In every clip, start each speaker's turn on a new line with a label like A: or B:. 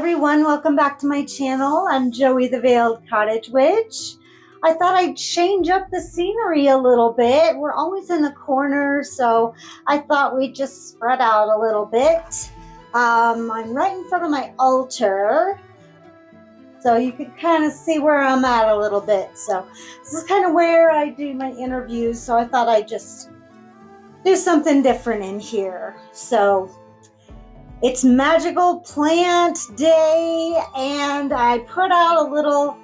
A: everyone, welcome back to my channel. I'm Joey the Veiled Cottage Witch. I thought I'd change up the scenery a little bit. We're always in the corner, so I thought we'd just spread out a little bit. I'm right in front of my altar, so you can kind of see where I'm at a little bit. So this is kind of where I do my interviews, so I thought I'd just do something different in here. So it's Magical Plant Day, and I put out a little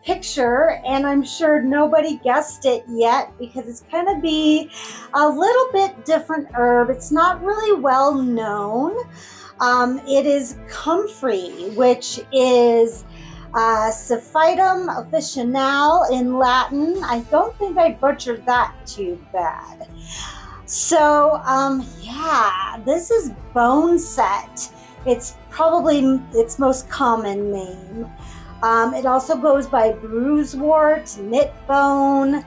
A: picture, and I'm sure nobody guessed it yet because it's going to be a little bit different herb. It's not really well known. It is Comfrey, which is Saphitum officinale in Latin. I don't think I butchered that too bad. So, yeah, this is bone set. It's probably its most common name. It also goes by bruisewort, knit bone,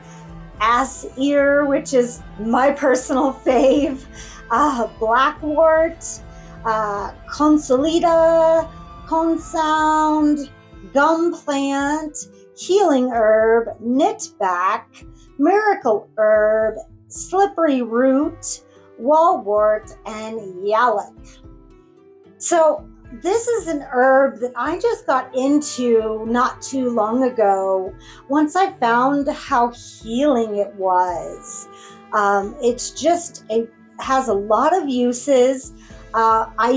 A: ass ear, which is my personal fave, blackwort, consolida, consound, gum plant, healing herb, knitback, miracle herb, slippery root, wallwort, and yallock. So this is an herb that I just got into not too long ago once I found how healing it was. It has a lot of uses. I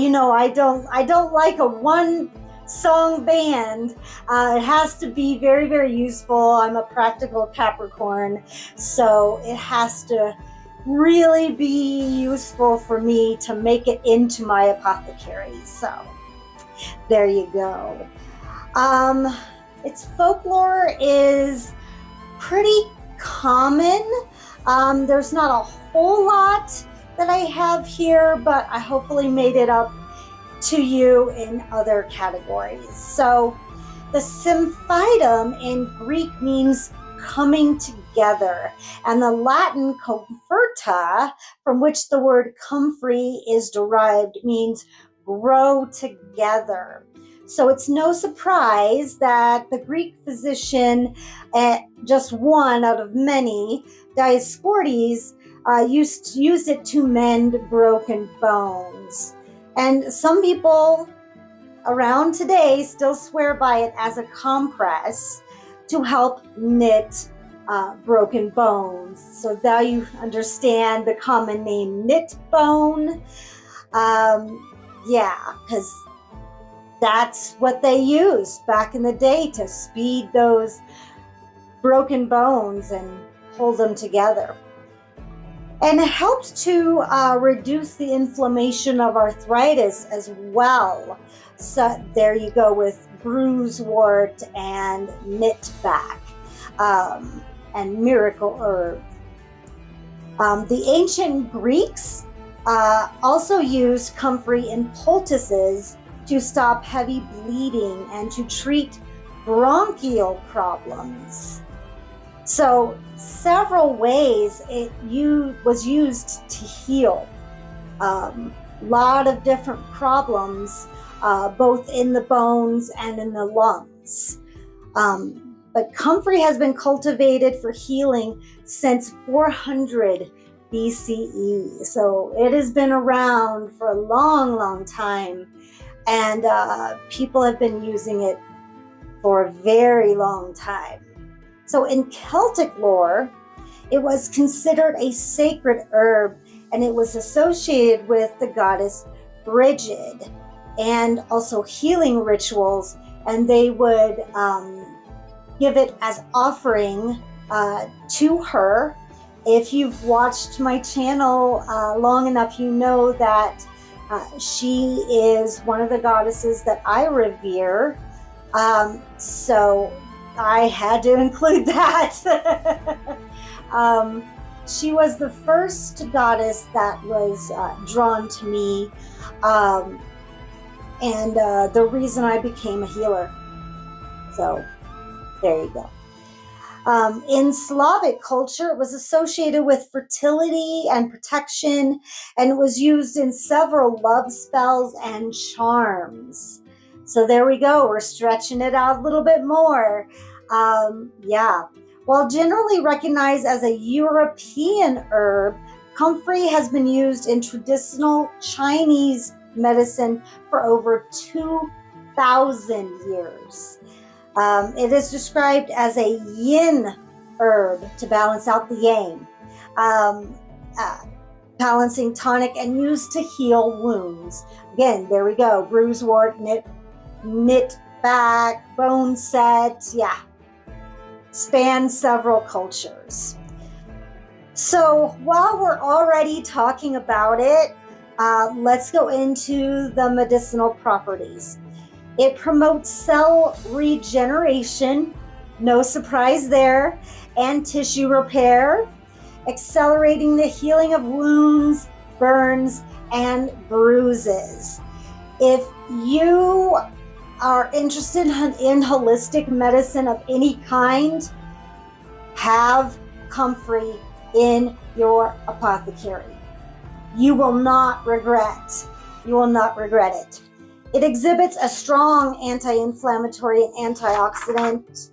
A: don't like a one song band. It has to be very, very useful. I'm a practical Capricorn, so it has to really be useful for me to make it into my apothecary. So there you go. Its folklore is pretty common. There's not a whole lot that I have here, but I hopefully made it up to you in other categories. So the symphytum in Greek means coming together, and the Latin conferta, from which the word comfrey is derived, means grow together. So it's no surprise that the Greek physician, just one out of many, Dioscorides, used it to mend broken bones. And some people around today still swear by it as a compress to help knit broken bones. So now you understand the common name knit bone. Yeah, because that's what they used back in the day to speed those broken bones and hold them together. And it helps to reduce the inflammation of arthritis as well. So there you go with bruisewort and knitback and miracle herb. The ancient Greeks also used comfrey in poultices to stop heavy bleeding and to treat bronchial problems. So several ways it was used to heal a lot of different problems, both in the bones and in the lungs. But comfrey has been cultivated for healing since 400 BCE. So it has been around for a long, long time. And people have been using it for a very long time. So in Celtic lore, it was considered a sacred herb, and it was associated with the goddess Brigid and also healing rituals, and they would give it as offering to her. If you've watched my channel long enough, you know that she is one of the goddesses that I revere. So I had to include that. She was the first goddess that was drawn to me, and the reason I became a healer. So there you go. In Slavic culture, it was associated with fertility and protection, and it was used in several love spells and charms. So there we go. We're stretching it out a little bit more. Yeah. While generally recognized as a European herb, comfrey has been used in traditional Chinese medicine for over 2,000 years. It is described as a yin herb to balance out the yang, balancing tonic and used to heal wounds. Again, there we go. Bruise, wart, knit back, bone set. Yeah. Span several cultures. So while we're already talking about it, let's go into the medicinal properties. It promotes cell regeneration, no surprise there, and tissue repair, accelerating the healing of wounds, burns, and bruises. If you are interested in holistic medicine of any kind, have comfrey in your apothecary. You will not regret it. It exhibits a strong anti-inflammatory and antioxidant,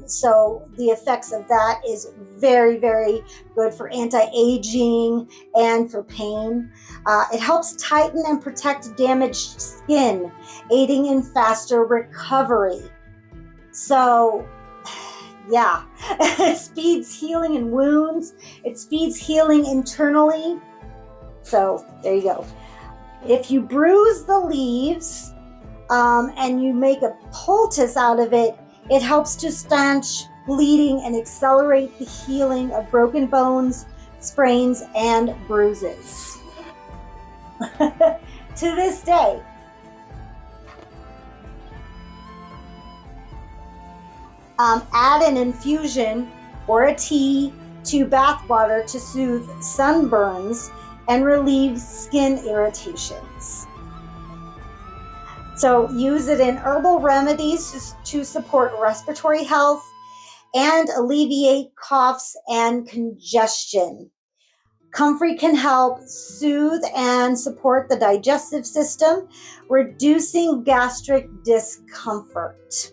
A: so the effects of that is very, very good for anti-aging and for pain. It helps tighten and protect damaged skin, aiding in faster recovery. So, yeah, it speeds healing in wounds. It speeds healing internally. So, there you go. If you bruise the leaves and you make a poultice out of it, it helps to stanch bleeding and accelerate the healing of broken bones, sprains, and bruises. To this day. Add an infusion or a tea to bath water to soothe sunburns and relieve skin irritations. So use it in herbal remedies to support respiratory health and alleviate coughs and congestion. Comfrey can help soothe and support the digestive system, reducing gastric discomfort.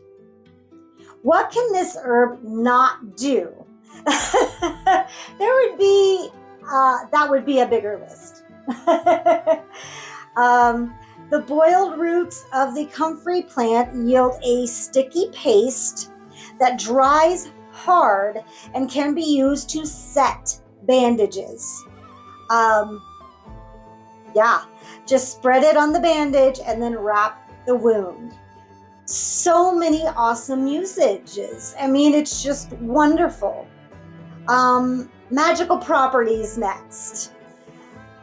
A: What can this herb not do? That would be a bigger list. The boiled roots of the comfrey plant yield a sticky paste that dries hard and can be used to set bandages. Just spread it on the bandage and then wrap the wound. So many awesome usages. I mean, it's just wonderful. Magical properties next.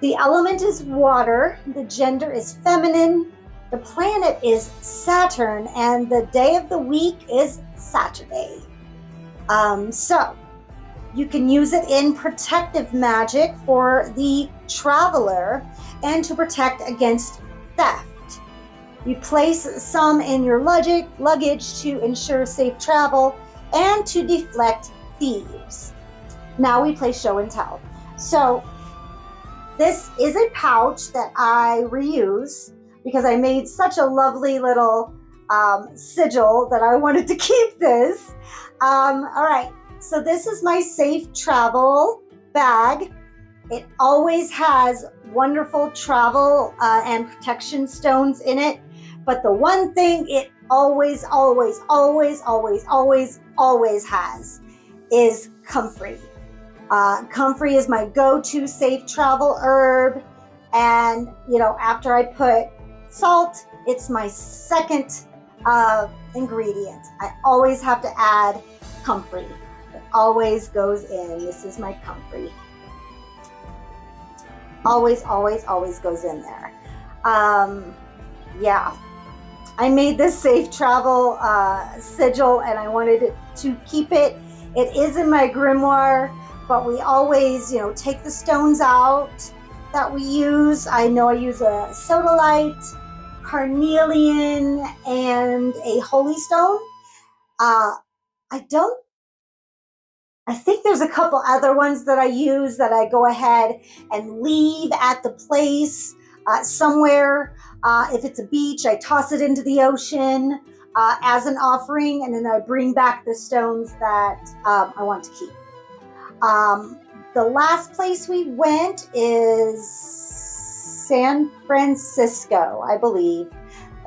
A: The element is water, the gender is feminine, the planet is Saturn, and the day of the week is Saturday. So you can use it in protective magic for the traveler and to protect against theft. You place some in your luggage to ensure safe travel and to deflect thieves. Now we play show and tell. So this is a pouch that I reuse because I made such a lovely little sigil that I wanted to keep this. All right, so this is my safe travel bag. It always has wonderful travel and protection stones in it. But the one thing it always has is comfrey. Comfrey is my go-to safe travel herb, and after I put salt, it's my second ingredient. I always have to add comfrey. It always goes in. This is my comfrey. Always goes in there. I made this safe travel sigil, and I wanted to keep it. It is in my grimoire. But we always, take the stones out that we use. I know I use a sodalite, carnelian, and a holy stone. I think there's a couple other ones that I use that I go ahead and leave at the place somewhere. If it's a beach, I toss it into the ocean as an offering, and then I bring back the stones that I want to keep. The last place we went is San Francisco, I believe.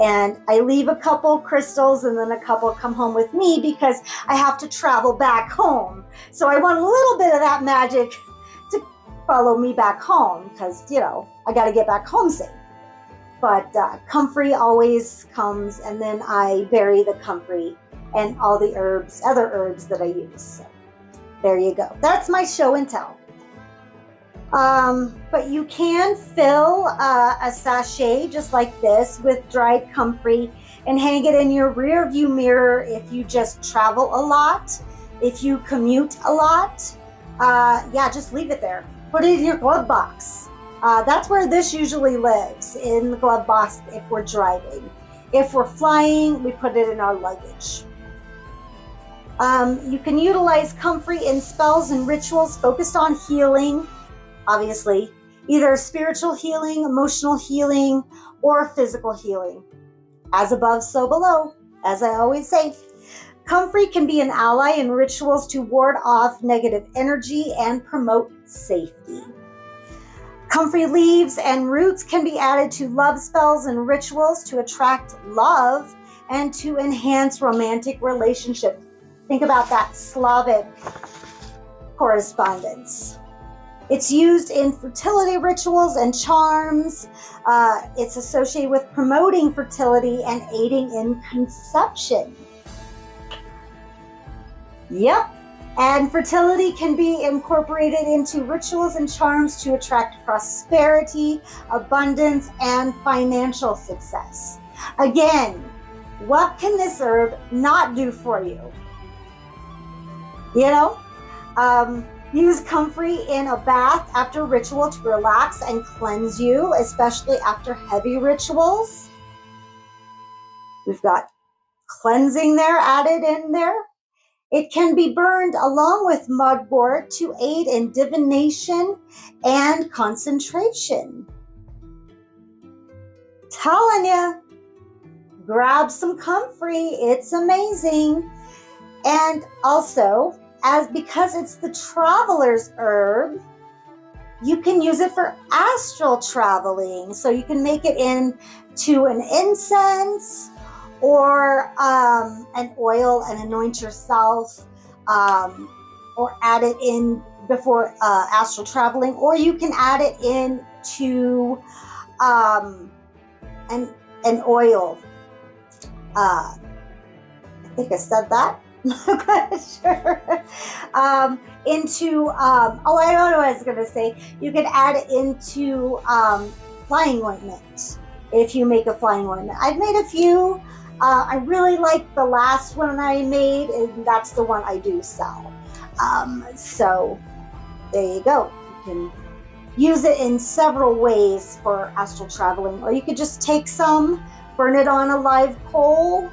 A: And I leave a couple crystals and then a couple come home with me because I have to travel back home. So I want a little bit of that magic to follow me back home because, you know, I got to get back home safe. But Comfrey always comes, and then I bury the Comfrey and all the herbs, other herbs that I use. So there you go. That's my show and tell. But you can fill a sachet just like this with dried comfrey and hang it in your rear view mirror if you just travel a lot, if you commute a lot. Yeah, just leave it there. Put it in your glove box. That's where this usually lives, in the glove box if we're driving. If we're flying, we put it in our luggage. You can utilize comfrey in spells and rituals focused on healing. Obviously, either spiritual healing, emotional healing, or physical healing. As above, so below, as I always say. Comfrey can be an ally in rituals to ward off negative energy and promote safety. Comfrey leaves and roots can be added to love spells and rituals to attract love and to enhance romantic relationships. Think about that Slavic correspondence. It's used in fertility rituals and charms. It's associated with promoting fertility and aiding in conception. Yep. And fertility can be incorporated into rituals and charms to attract prosperity, abundance, and financial success. Again, what can this herb not do for you? You know? Use comfrey in a bath after ritual to relax and cleanse you, especially after heavy rituals. We've got cleansing there added in there. It can be burned along with mugwort to aid in divination and concentration. Telling you, grab some comfrey. It's amazing. And also, because it's the traveler's herb, you can use it for astral traveling. So you can make it into an incense or an oil and anoint yourself, or add it in before astral traveling, or you can add it into an oil. I think I said that. I'm not sure. I don't know what I was going to say. You could add it into flying ointment if you make a flying ointment. I've made a few. I really like the last one I made, and that's the one I do sell. So there you go. You can use it in several ways for astral traveling, or you could just take some, burn it on a live coal,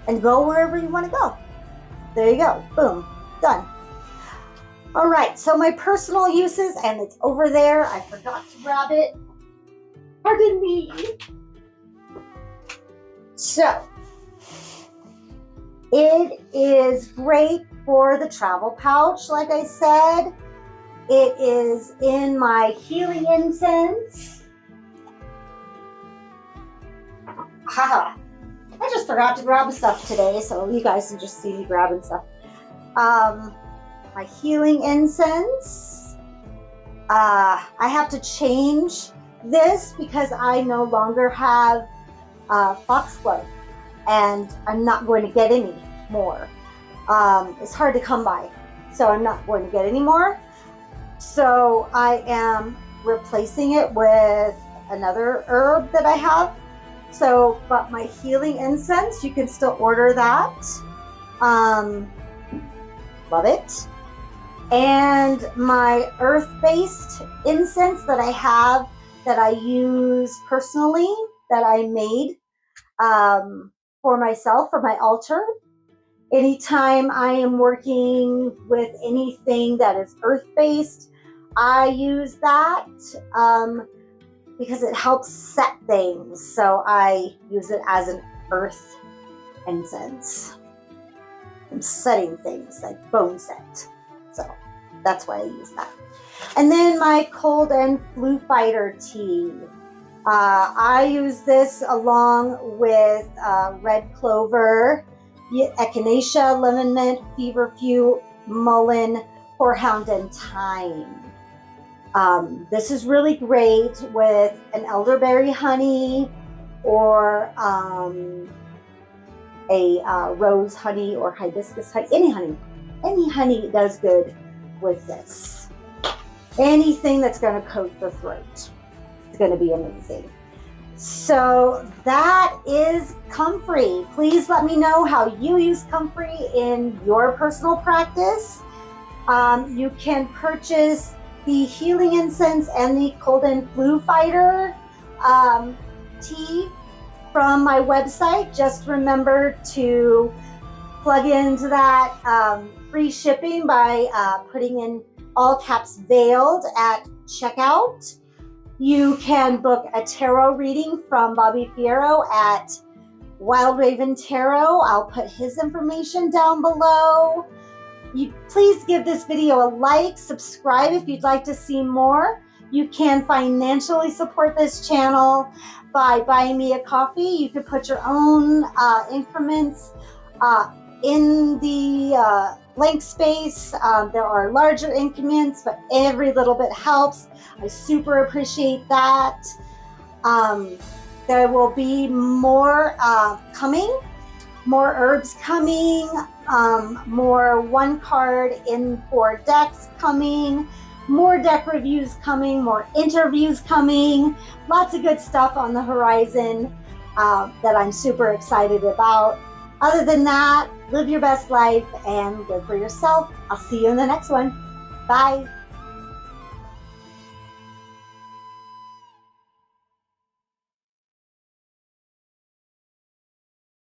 A: and go wherever you want to go. There you go. Boom. Done. All right. So my personal uses, and it's over there. I forgot to grab it. Pardon me. So it is great for the travel pouch, like I said. It is in my healing incense. Haha. I just forgot to grab stuff today, so you guys can just see me grabbing stuff. My healing incense. I have to change this because I no longer have foxglove, and I'm not going to get any more. It's hard to come by, so I'm not going to get any more. So I am replacing it with another herb that I have. So, but my healing incense, you can still order that. Love it. And my earth-based incense that I have, that I use personally, that I made for myself, for my altar. Anytime I am working with anything that is earth-based, I use that because it helps set things. So I use it as an earth incense. I'm setting things like bone set. So that's why I use that. And then my cold and flu fighter tea. I use this along with red clover, echinacea, lemon mint, feverfew, mullein, horehound, and thyme. This is really great with an elderberry honey or a rose honey or hibiscus honey. Any honey does good with this. Anything that's going to coat the throat is going to be amazing. So that is Comfrey. Please let me know how you use Comfrey in your personal practice. You can purchase the healing incense and the cold and flu fighter tea from my website. Just remember to plug into that free shipping by putting in all caps veiled at checkout. You can book a tarot reading from Bobby Fierro at Wild Raven Tarot. I'll put his information down below. Please give this video a like, subscribe if you'd like to see more. You can financially support this channel by buying me a coffee. You could put your own increments in the blank space. There are larger increments, but every little bit helps. I super appreciate that. There will be more coming, more herbs coming, more one card in 4 decks coming, more deck reviews coming, more interviews coming, lots of good stuff on the horizon that I'm super excited about. Other than that, live your best life and live for yourself. I'll see you in the next one. Bye.